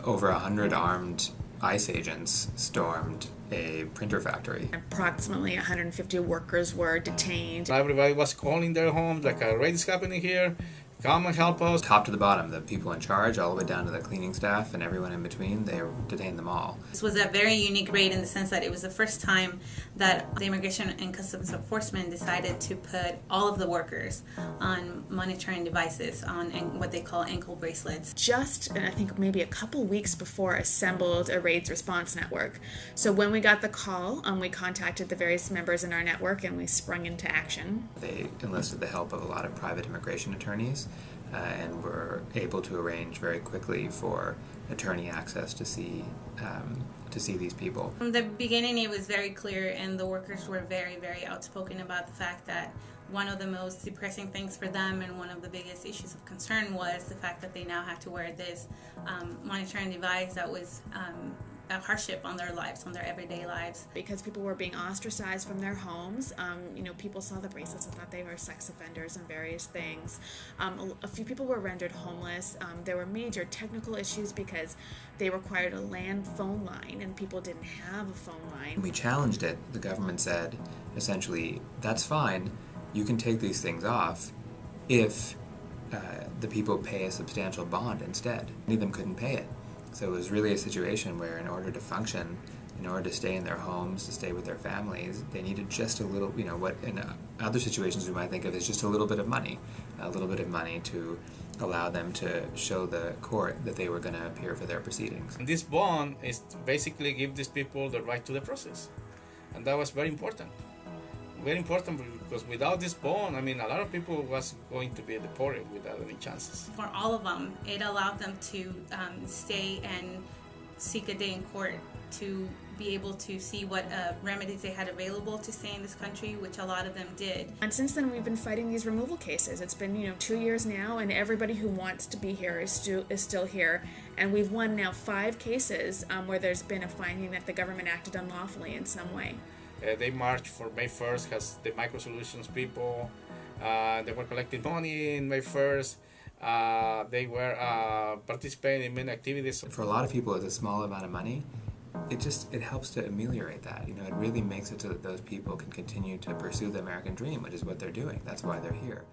over 100 armed ICE agents stormed a printer factory. Approximately 150 workers were detained. Everybody was calling their homes, like a raid is happening here, come and help us. Top to the bottom, the people in charge, all the way down to the cleaning staff and everyone in between, they detained them all. This was a very unique raid in the sense that it was the first time that the Immigration and Customs Enforcement decided to put all of the workers on monitoring devices, on what they call ankle bracelets. Just, I think maybe a couple weeks before, assembled a raids response network. So when we got the call, we contacted the various members in our network and we sprung into action. They enlisted the help of a lot of private immigration attorneys and were able to arrange very quickly for attorney access to see these people. From the beginning it was very clear, and the workers were very, very outspoken about the fact that one of the most depressing things for them and one of the biggest issues of concern was the fact that they now had to wear this monitoring device that was a hardship on their lives, on their everyday lives. Because people were being ostracized from their homes, people saw the bracelets and thought they were sex offenders and various things. A few people were rendered homeless. There were major technical issues because they required a land phone line and people didn't have a phone line. We challenged it. The government said, essentially, that's fine, you can take these things off if the people pay a substantial bond instead. Many of them couldn't pay it. So it was really a situation where in order to function, in order to stay in their homes, to stay with their families, they needed just a little, what in other situations we might think of as just a little bit of money to allow them to show the court that they were going to appear for their proceedings. And this bond is basically give these people the right to the process. And that was very important. Very important because without this bond, a lot of people was going to be deported without any chances. For all of them, it allowed them to stay and seek a day in court to be able to see what remedies they had available to stay in this country, which a lot of them did. And since then, we've been fighting these removal cases. It's been, 2 years now, and everybody who wants to be here is still here. And we've won now 5 cases where there's been a finding that the government acted unlawfully in some way. They marched for May 1st as the Micro Solutions people. They were collecting money in May 1st. They were participating in many activities. For a lot of people, it's a small amount of money. It helps to ameliorate that. It really makes it so that those people can continue to pursue the American dream, which is what they're doing. That's why they're here.